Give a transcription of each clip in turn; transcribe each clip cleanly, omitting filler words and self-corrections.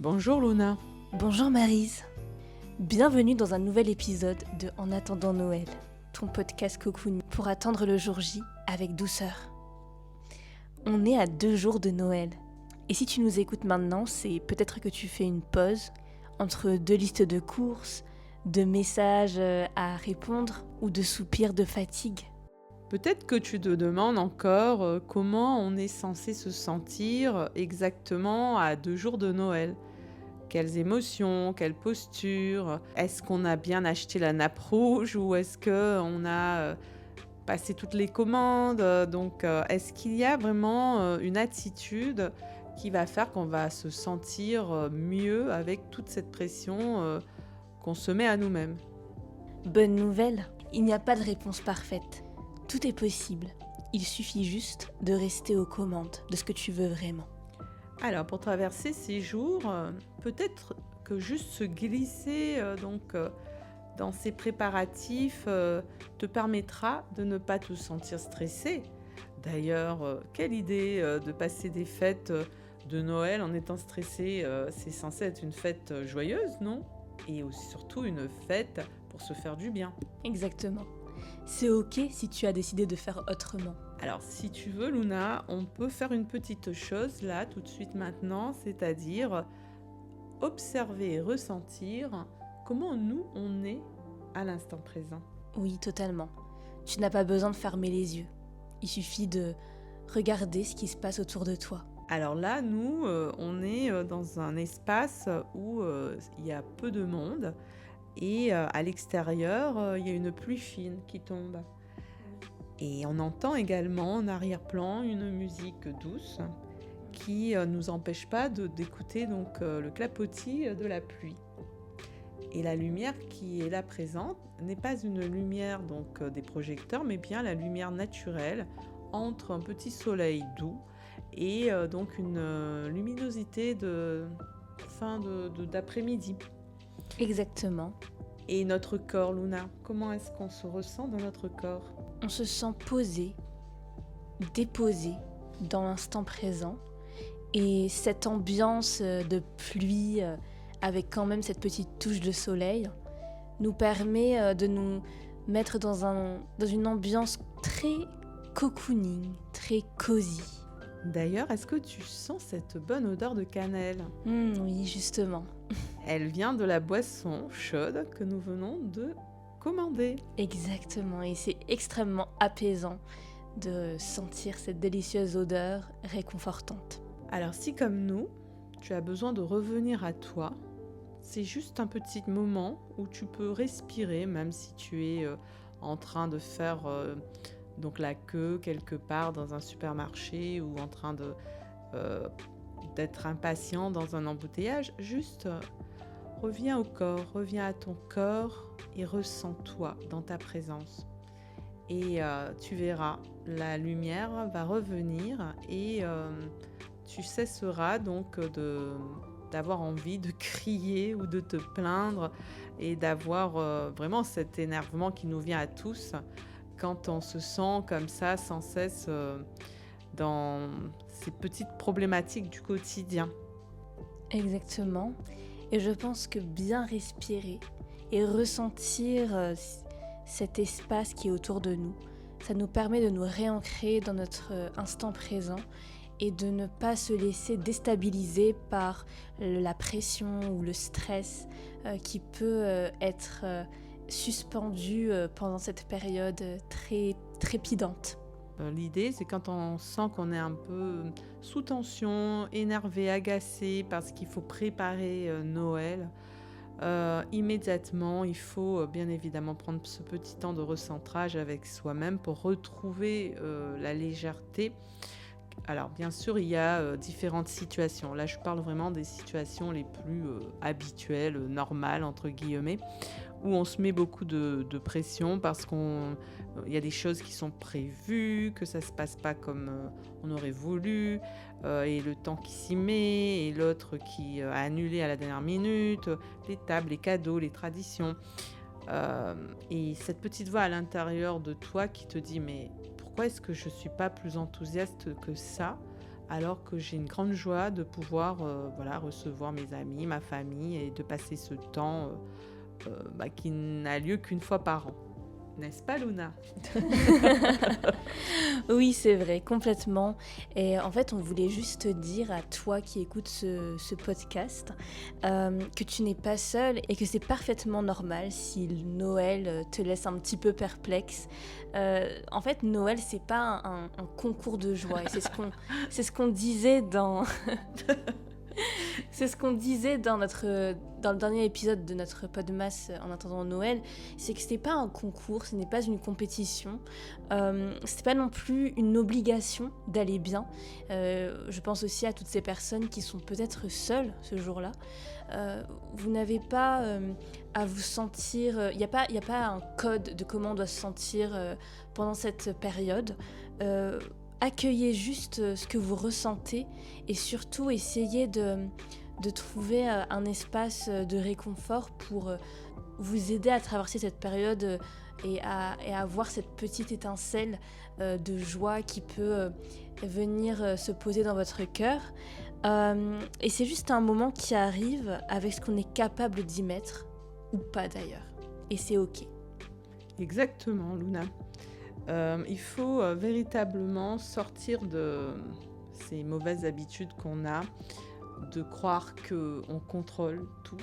Bonjour Luna. Bonjour Maryse. Bienvenue dans un nouvel épisode de En attendant Noël, ton podcast cocooning pour attendre le jour J avec douceur. On est à 2 jours de Noël. Et si tu nous écoutes maintenant, c'est peut-être que tu fais une pause entre 2 listes de courses, de messages à répondre ou de soupirs de fatigue. Peut-être que tu te demandes encore comment on est censé se sentir exactement à 2 jours de Noël. Quelles émotions, quelle posture, est-ce qu'on a bien acheté la nappe rouge ou est-ce qu'on a passé toutes les commandes? Donc est-ce qu'il y a vraiment une attitude qui va faire qu'on va se sentir mieux avec toute cette pression qu'on se met à nous-mêmes? Bonne nouvelle, il n'y a pas de réponse parfaite. Tout est possible. Il suffit juste de rester aux commandes de ce que tu veux vraiment. Alors, pour traverser ces jours, peut-être que juste se glisser dans ces préparatifs te permettra de ne pas te sentir stressé. D'ailleurs, quelle idée de passer des fêtes de Noël en étant stressé. C'est censé être une fête joyeuse, non? Et aussi, surtout une fête pour se faire du bien. Exactement. C'est ok si tu as décidé de faire autrement. Alors, si tu veux, Luna, on peut faire une petite chose là, tout de suite maintenant, c'est-à-dire observer et ressentir comment nous, on est à l'instant présent. Oui, totalement. Tu n'as pas besoin de fermer les yeux. Il suffit de regarder ce qui se passe autour de toi. Alors là, nous, on est dans un espace où il y a peu de monde et à l'extérieur, il y a une pluie fine qui tombe. Et on entend également en arrière-plan une musique douce qui ne nous empêche pas d'écouter le clapotis de la pluie. Et la lumière qui est là présente n'est pas une lumière des projecteurs, mais bien la lumière naturelle entre un petit soleil doux et donc une luminosité de fin d'après-midi. Exactement. Et notre corps, Luna, comment est-ce qu'on se ressent dans notre corps? On se sent posé, déposé dans l'instant présent. Et cette ambiance de pluie, avec quand même cette petite touche de soleil, nous permet de nous mettre dans une ambiance très cocooning, très cosy. D'ailleurs, est-ce que tu sens cette bonne odeur de cannelle? Oui, justement. Elle vient de la boisson chaude que nous venons de commander. Exactement, et c'est extrêmement apaisant de sentir cette délicieuse odeur réconfortante. Alors si comme nous, tu as besoin de revenir à toi, c'est juste un petit moment où tu peux respirer, même si tu es en train de faire la queue quelque part dans un supermarché ou en train d'être impatient dans un embouteillage. Juste reviens au corps, reviens à ton corps et ressens-toi dans ta présence. Et tu verras, la lumière va revenir et tu cesseras d'avoir envie de crier ou de te plaindre et d'avoir vraiment cet énervement qui nous vient à tous quand on se sent comme ça sans cesse dans ces petites problématiques du quotidien. Exactement. Et je pense que bien respirer et ressentir cet espace qui est autour de nous, ça nous permet de nous réancrer dans notre instant présent et de ne pas se laisser déstabiliser par la pression ou le stress qui peut être suspendu pendant cette période très trépidante. L'idée, c'est quand on sent qu'on est un peu sous tension, énervé, agacé parce qu'il faut préparer Noël, immédiatement, il faut bien évidemment prendre ce petit temps de recentrage avec soi-même pour retrouver la légèreté. Alors bien sûr, il y a différentes situations. Là, je parle vraiment des situations les plus habituelles, normales, entre guillemets, où on se met beaucoup de pression parce qu'il y a des choses qui sont prévues, que ça ne se passe pas comme on aurait voulu, et le temps qui s'y met, et l'autre qui a annulé à la dernière minute, les tables, les cadeaux, les traditions. Et cette petite voix à l'intérieur de toi qui te dit « mais pourquoi est-ce que je ne suis pas plus enthousiaste que ça alors que j'ai une grande joie de pouvoir recevoir mes amis, ma famille et de passer ce temps qui n'a lieu qu'une fois par an. N'est-ce pas, Luna? Oui, c'est vrai, complètement. Et en fait, on voulait juste te dire à toi qui écoutes ce podcast que tu n'es pas seule et que c'est parfaitement normal si Noël te laisse un petit peu perplexe. En fait, Noël, c'est pas un concours de joie. Et c'est ce qu'on disait dans... C'est ce qu'on disait dans le dernier épisode de notre Podmas en attendant Noël, c'est que ce n'est pas un concours, ce n'est pas une compétition, ce n'est pas non plus une obligation d'aller bien. Je pense aussi à toutes ces personnes qui sont peut-être seules ce jour-là. Vous n'avez pas à vous sentir... Il n'y a pas un code de comment on doit se sentir pendant cette période. Accueillez juste ce que vous ressentez et surtout essayez de trouver un espace de réconfort pour vous aider à traverser cette période et à avoir cette petite étincelle de joie qui peut venir se poser dans votre cœur. Et c'est juste un moment qui arrive avec ce qu'on est capable d'y mettre, ou pas d'ailleurs. Et c'est ok. Exactement, Luna. Il faut véritablement sortir de ces mauvaises habitudes qu'on a, de croire qu'on contrôle tout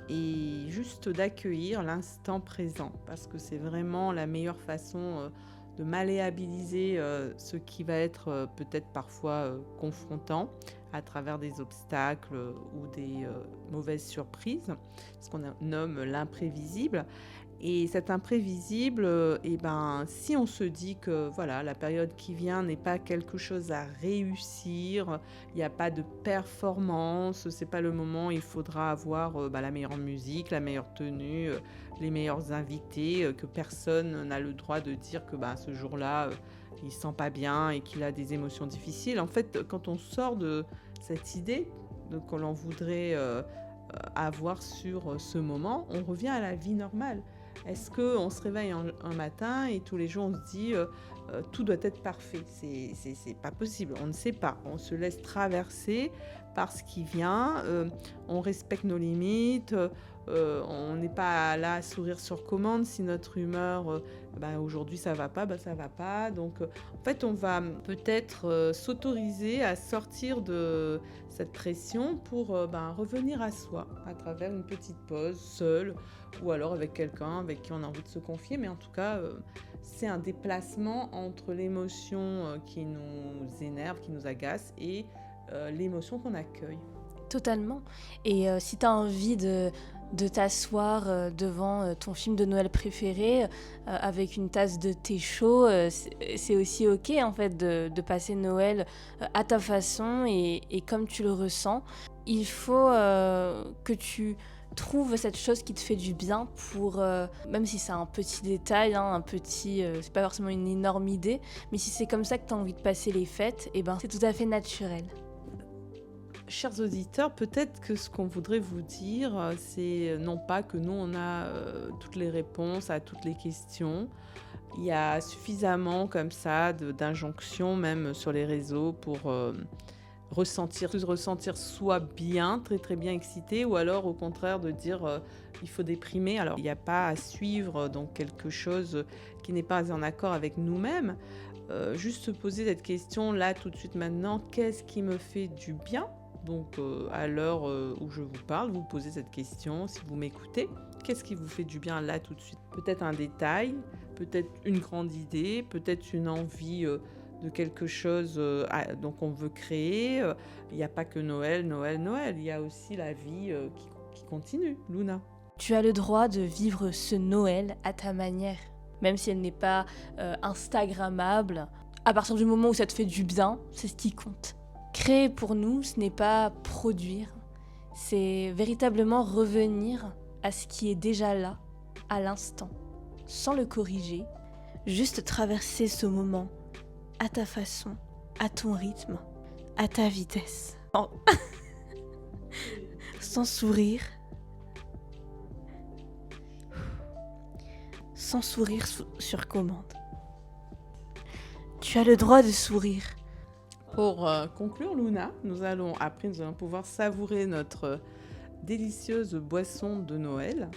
et juste d'accueillir l'instant présent parce que c'est vraiment la meilleure façon de malléabiliser ce qui va être peut-être parfois confrontant à travers des obstacles ou des mauvaises surprises, ce qu'on nomme l'imprévisible. Et cet imprévisible, si on se dit que voilà, la période qui vient n'est pas quelque chose à réussir, il n'y a pas de performance, c'est pas le moment où il faudra avoir la meilleure musique, la meilleure tenue, les meilleurs invités, que personne n'a le droit de dire que ce jour-là, il ne se sent pas bien et qu'il a des émotions difficiles. En fait, quand on sort de cette idée que l'on voudrait avoir sur ce moment, on revient à la vie normale. Est-ce qu'on se réveille un matin et tous les jours on se dit tout doit être parfait? C'est pas possible, on ne sait pas. On se laisse traverser par ce qui vient, on respecte nos limites, on n'est pas là à sourire sur commande. Si notre humeur aujourd'hui ça va pas, ça va pas. Donc en fait on va peut-être s'autoriser à sortir de cette pression pour revenir à soi à travers une petite pause seule ou alors avec quelqu'un avec qui on a envie de se confier. Mais en tout cas c'est un déplacement entre l'émotion qui nous énerve, qui nous agace et l'émotion qu'on accueille. Totalement. Et si tu as envie de t'asseoir devant ton film de Noël préféré avec une tasse de thé chaud, c'est aussi ok en fait de passer Noël à ta façon et comme tu le ressens. Il faut que tu trouves cette chose qui te fait du bien pour, même si c'est un petit détail, c'est pas forcément une énorme idée, mais si c'est comme ça que tu as envie de passer les fêtes, c'est tout à fait naturel. Chers auditeurs, peut-être que ce qu'on voudrait vous dire, c'est non pas que nous, on a toutes les réponses à toutes les questions. Il y a suffisamment comme ça d'injonctions, même sur les réseaux, pour ressentir soit bien, très très bien excité, ou alors au contraire de dire il faut déprimer. Alors il n'y a pas à suivre donc quelque chose qui n'est pas en accord avec nous-mêmes. Juste se poser cette question là tout de suite maintenant, qu'est-ce qui me fait du bien? Donc à l'heure où je vous parle, vous posez cette question si vous m'écoutez. Qu'est-ce qui vous fait du bien là tout de suite? Peut-être un détail, peut-être une grande idée, peut-être une envie de quelque chose donc on veut créer. Il n'y a pas que Noël. Il y a aussi la vie qui continue. Luna. Tu as le droit de vivre ce Noël à ta manière, même si elle n'est pas instagrammable. À partir du moment où ça te fait du bien, c'est ce qui compte. Créer pour nous, ce n'est pas produire, c'est véritablement revenir à ce qui est déjà là, à l'instant, sans le corriger, juste traverser ce moment à ta façon, à ton rythme, à ta vitesse, sans sourire, sur commande. Tu as le droit de sourire. Pour conclure, Luna, nous allons pouvoir savourer notre délicieuse boisson de Noël.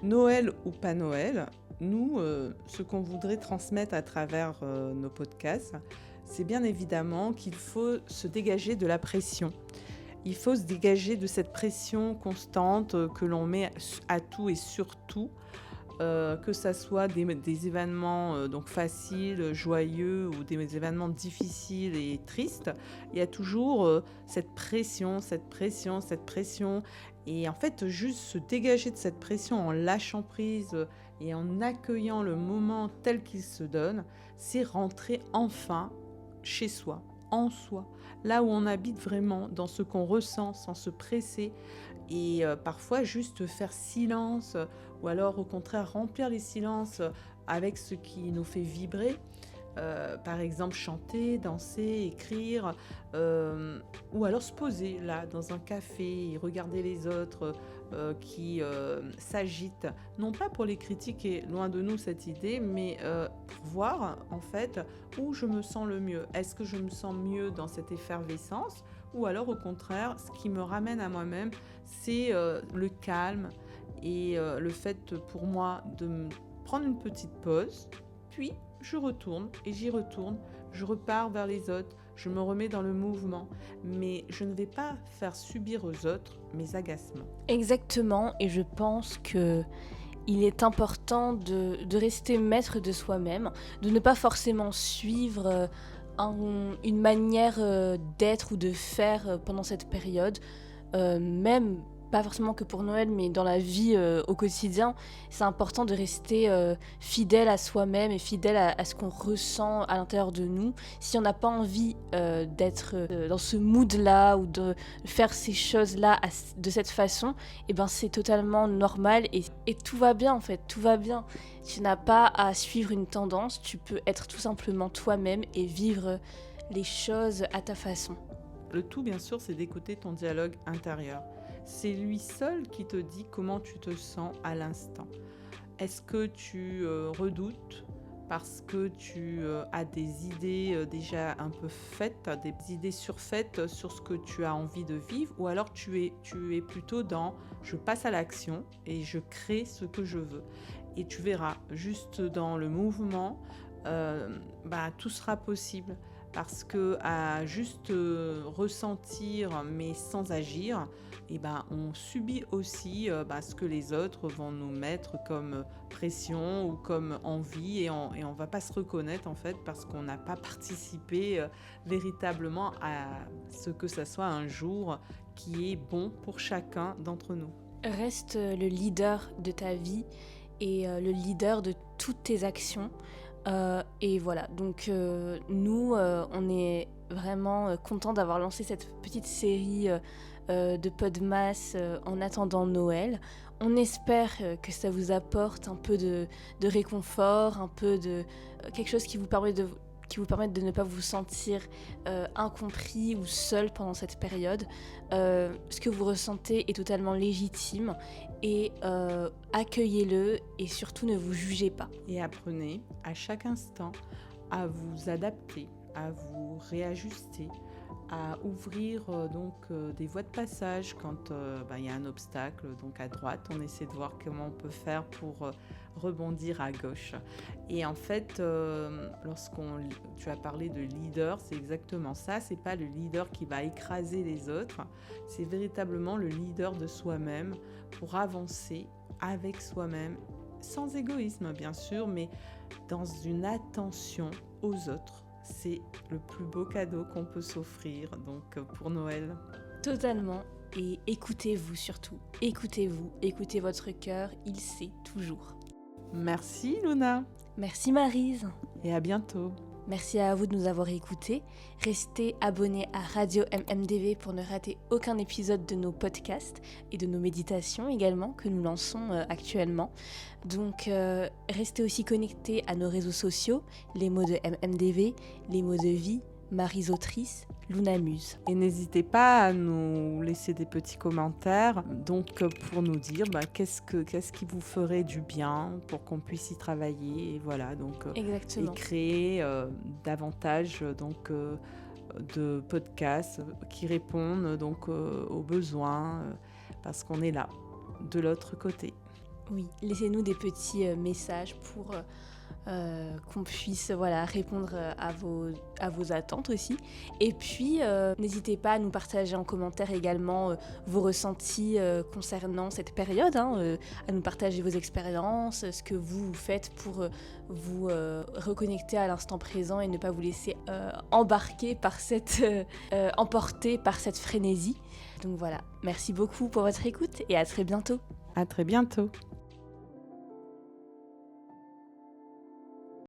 Noël ou pas Noël, nous, ce qu'on voudrait transmettre à travers nos podcasts, c'est bien évidemment qu'il faut se dégager de la pression. Il faut se dégager de cette pression constante que l'on met à tout et sur tout, que ça soit des événements donc faciles, joyeux ou des événements difficiles et tristes. Il y a toujours cette pression. Et en fait, juste se dégager de cette pression en lâchant prise et en accueillant le moment tel qu'il se donne, c'est rentrer enfin chez soi, en soi, là où on habite vraiment, dans ce qu'on ressent, sans se presser. Et parfois, juste faire silence, ou alors au contraire remplir les silences avec ce qui nous fait vibrer. Par exemple, chanter, danser, écrire, ou alors se poser là dans un café et regarder les autres qui s'agitent, non pas pour les critiquer, loin de nous cette idée, mais pour voir en fait où je me sens le mieux. Est-ce que je me sens mieux dans cette effervescence, ou alors au contraire, ce qui me ramène à moi-même, c'est le calme et le fait pour moi de prendre une petite pause, puis je retourne et j'y retourne, je repars vers les autres, je me remets dans le mouvement, mais je ne vais pas faire subir aux autres mes agacements. Exactement, et je pense que il est important de rester maître de soi-même, de ne pas forcément suivre une manière d'être ou de faire pendant cette période, même pas forcément que pour Noël, mais dans la vie au quotidien, c'est important de rester fidèle à soi-même et fidèle à ce qu'on ressent à l'intérieur de nous. Si on n'a pas envie d'être dans ce mood-là ou de faire ces choses-là de cette façon, eh ben c'est totalement normal et tout va bien en fait, tout va bien. Tu n'as pas à suivre une tendance, tu peux être tout simplement toi-même et vivre les choses à ta façon. Le tout, bien sûr, c'est d'écouter ton dialogue intérieur. C'est lui seul qui te dit comment tu te sens à l'instant. Est-ce que tu redoutes parce que tu as des idées déjà un peu faites, des idées surfaites sur ce que tu as envie de vivre, ou alors tu es plutôt dans je passe à l'action et je crée ce que je veux. Et tu verras, juste dans le mouvement, tout sera possible. Parce que à juste ressentir mais sans agir, on subit aussi ce que les autres vont nous mettre comme pression ou comme envie, et on va pas se reconnaître en fait parce qu'on n'a pas participé véritablement à ce que ça soit un jour qui est bon pour chacun d'entre nous. Reste le leader de ta vie et le leader de toutes tes actions. Et voilà, donc nous, on est vraiment contents d'avoir lancé cette petite série de Podmas en attendant Noël. On espère que ça vous apporte un peu de réconfort, un peu de quelque chose qui vous permet de ne pas vous sentir incompris ou seul pendant cette période. Ce que vous ressentez est totalement légitime et accueillez-le et surtout ne vous jugez pas. Et apprenez à chaque instant à vous adapter, à vous réajuster, à ouvrir des voies de passage quand y a un obstacle. Donc à droite, on essaie de voir comment on peut faire pour rebondir à gauche. Et en fait, tu as parlé de leader, c'est exactement ça. C'est pas le leader qui va écraser les autres, c'est véritablement le leader de soi-même pour avancer avec soi-même, sans égoïsme bien sûr, mais dans une attention aux autres. C'est le plus beau cadeau qu'on peut s'offrir donc pour Noël. Totalement. Et écoutez-vous surtout. Écoutez-vous. Écoutez votre cœur. Il sait toujours. Merci Luna. Merci Maryse. Et à bientôt. Merci à vous de nous avoir écoutés. Restez abonnés à Radio MMDV pour ne rater aucun épisode de nos podcasts et de nos méditations également que nous lançons actuellement. Donc restez aussi connectés à nos réseaux sociaux, les mots de MMDV, les mots de vie, Maryse Autrice, Luna Muse. Et n'hésitez pas à nous laisser des petits commentaires donc pour nous dire qu'est-ce qui vous ferait du bien pour qu'on puisse y travailler et voilà donc Exactement. et créer davantage de podcasts qui répondent donc aux besoins, parce qu'on est là, de l'autre côté. Oui, laissez-nous des petits messages pour qu'on puisse répondre à vos attentes aussi. Et puis, n'hésitez pas à nous partager en commentaire également vos ressentis concernant cette période, à nous partager vos expériences, ce que vous faites pour vous reconnecter à l'instant présent et ne pas vous laisser emporter par cette frénésie. Donc voilà, merci beaucoup pour votre écoute et à très bientôt. À très bientôt.